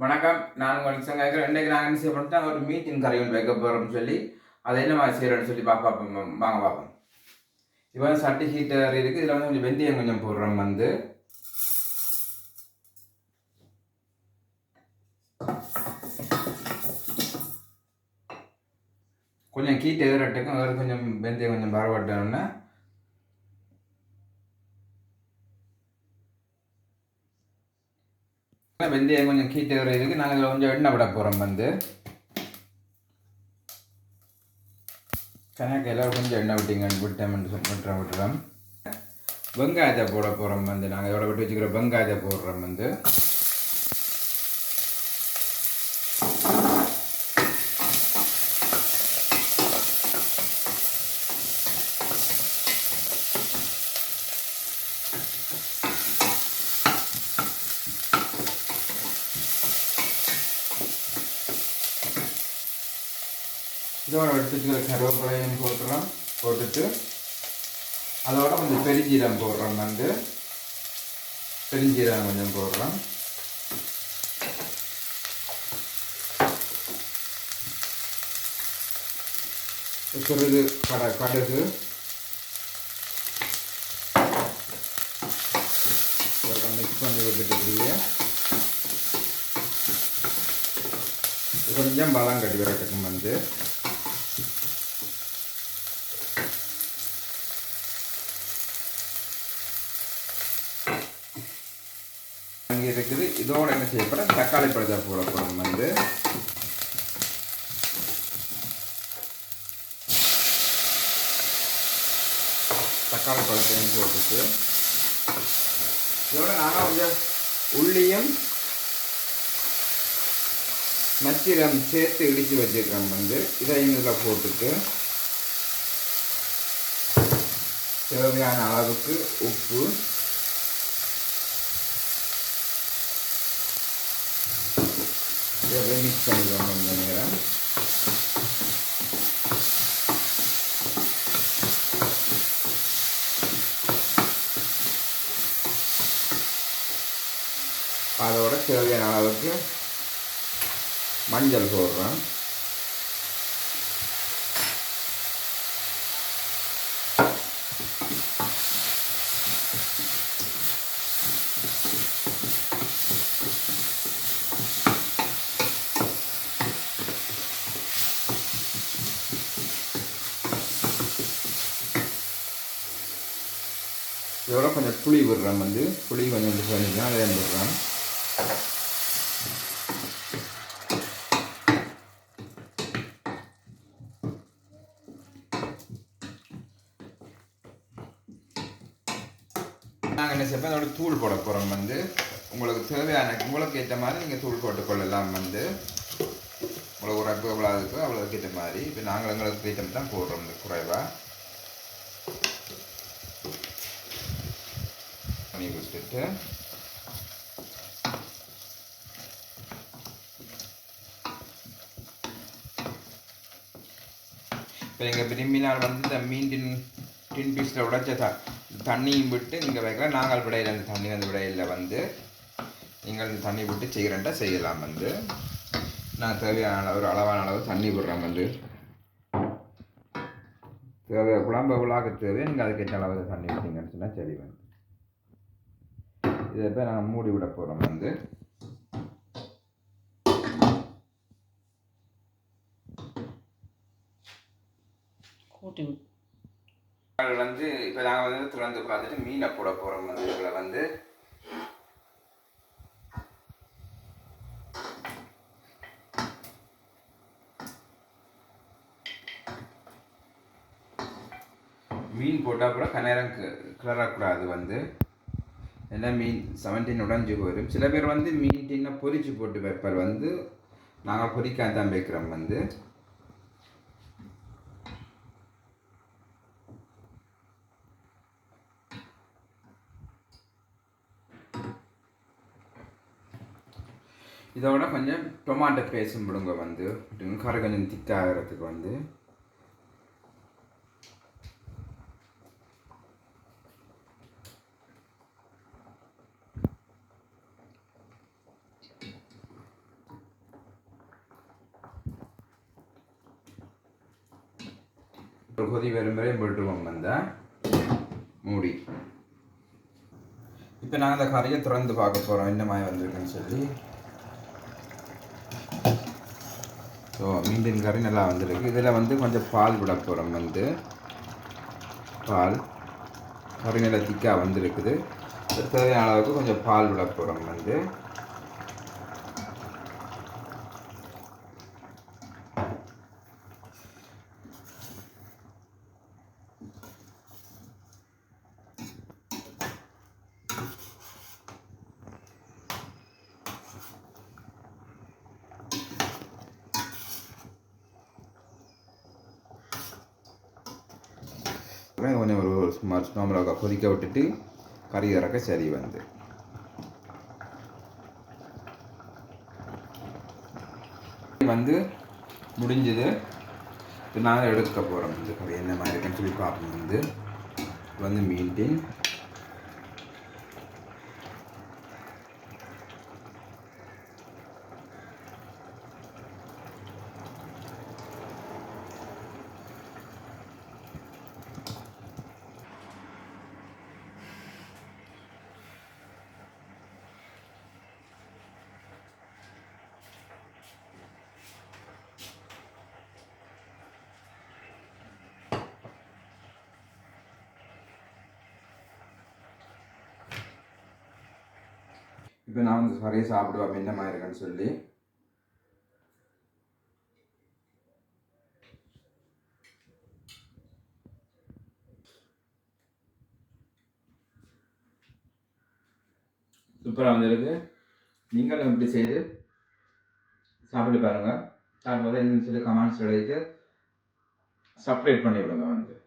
வணக்கம். நான் உங்களுக்கு கேட்குறேன். இன்றைக்கு நாங்கள் என்ன செய்ய போறோம்னா, ஒரு மீட்டின் கறி ஒன்று வைக்க போகிறோம்னு சொல்லி அதை என்ன மாதிரி செய்கிறோன்னு சொல்லி பார்ப்போம். வாங்க பார்ப்போம். இப்போ வந்து சட்டி ஹீட்டர் இருக்குது. இதில் வந்து கொஞ்சம் வெந்தயம் கொஞ்சம் போடுறோம். வந்து கொஞ்சம் ஹீட் ஏறட்டுக்கும். வேறு கொஞ்சம் வெந்தயம் கொஞ்சம் பரவட்டோன்னா வெந்தயம் கொஞ்சம் ஹீட் ஏறதுக்கு நாங்கள் இதில் கொஞ்சம் எண்ணெய் விட போகிறோம். வந்து கணக்கு எல்லோரும் கொஞ்சம் எண்ணெய் விட்டுறோம். வெங்காயத்தை போட போகிறோம். வந்து நாங்கள் இதோட விட்டு வச்சுக்கிற வெங்காயத்தை போடுறோம். வந்து இதோட எடுத்து வச்சுக்கிற கருவேப்பிலையும் போட்டுட்டு அதோட கொஞ்சம் பெருஞ்சீரகம் போடுறோம். வந்து பெருஞ்சீரகம் கொஞ்சம் போடுறோம். சிறிது கடுகு மிக்ஸ் பண்ணி விட்டுட்டு கொஞ்சம் பலம் கட்டி வரட்டுக்கும். வந்து அங்கே இருக்குது. இதோட என்ன செய்யப்படும், தக்காளி பழத்தை போட போகிறோம். வந்து தக்காளி பழத்தையும் போட்டுட்டு இதோட நாங்கள் கொஞ்சம் உள்ளியும் நச்சீரம் சேர்த்து இடித்து வச்சுக்கிறோம். வந்து இதையும் இதில் போட்டுட்டு தேவையான அளவுக்கு உப்பு, இதை மிக்ஸ் பண்ணிடுவோம். கொஞ்சம் நேரம் அதோட தேவையான அளவுக்கு மஞ்சள் போடுறோம். இதோட கொஞ்சம் புளி விடுறோம். வந்து புளி கொஞ்சம் பண்ணிக்கலாம். அதை விடுறோம். நாங்கள் என்ன செய்யப்போம், அதோட தூள் போட போகிறோம். வந்து உங்களுக்கு தேவையான உங்களுக்கு ஏற்ற மாதிரி நீங்கள் தூள் போட்டுக்கொள்ளலாம். வந்து உங்களுக்கு ஒரு அப்பு எவ்வளோ இருக்கோ அவ்வளோக்கு ஏற்ற மாதிரி. இப்போ நாங்கள் எங்களுக்கு ஏற்ற தான் போடுறோம். இந்த குறைவாக பண்ணி விட்டுட்டு இப்போ நீங்கள் விரும்பினால் வந்து இந்த மீன் டின் பீஸில் உடைச்ச தண்ணியும் விட்டு நீங்கள் வைக்கலாம். நாங்கள் விடையில் அந்த தண்ணி வந்து விடையில் வந்து நீங்கள் இந்த தண்ணி விட்டு செய்கிறேன்ட்டா செய்யலாம். வந்து நான் தேவையான ஒரு அளவான அளவு தண்ணி விடுறோம். வந்து தேவை குழம்பு விழாக்க தேவை. நீங்கள் அதுக்கேற்ற அளவு தண்ணி விட்டீங்கன்னு சொன்னால் சரி. வந்து இதை போய் நாங்கள் மூடி விட போகிறோம். வந்து வந்து இப்போ நாங்கள் வந்து திறந்து பார்த்துட்டு மீனை போட போகிறோம். வந்து இதில் வந்து மீன் போட்டால் கூட கநேரம் கிளறக்கூடாது. வந்து ஏன்னா மீன் 17 உடஞ்சி போயிடும். சில பேர் வந்து மீன் டின்னை பொரிச்சு போட்டு வைப்பார். வந்து நாங்கள் பொரிக்காம தான் வைக்கிறோம். வந்து இதோட கொஞ்சம் டொமாட்டோ பேஸ்டும் விடுங்க. வந்து கரை கொஞ்சம் திக்காகிறதுக்கு. வந்து ஒரு கொதி வரும் வரை போட்டுருவோம் அந்த மூடி. இப்போ நாங்கள் அந்த கறியை திறந்து பார்க்க போகிறோம் என்ன மாதிரி வந்திருக்குன்னு சொல்லி. ஸோ மீன் கறி நல்லா வந்துருக்கு. இதில் வந்து கொஞ்சம் பால் விட போகிறோம். வந்து பால் கறி நல்லா திக்காக வந்துருக்குது. தேவையான அளவுக்கு கொஞ்சம் பால் விட போகிறோம். வந்து கொஞ்சம் ஒரு சுமார் நார்மலாக கொதிக்க விட்டுட்டு கறி இறக்க சரி. வந்து முடிஞ்சது. இப்போ நாங்கள் எடுக்க போகிறோம். இந்த கறி என்ன மாதிரி இருக்குன்னு சொல்லி பார்ப்போம். வந்து மீன் இப்போ நான் வந்து கறியை சாப்பிடுவேன் என்ன மாதிரி இருக்குன்னு சொல்லி. சூப்பராக வந்துருக்கு. நீங்களும் இப்படி செய்து சாப்பிட்டு பாருங்கள். சாப்பிடும்போது என்னன்னு சொல்லி கமெண்ட்ஸ் எழுதிட்டு சப்ஸ்கிரைப் பண்ணி விடுங்க.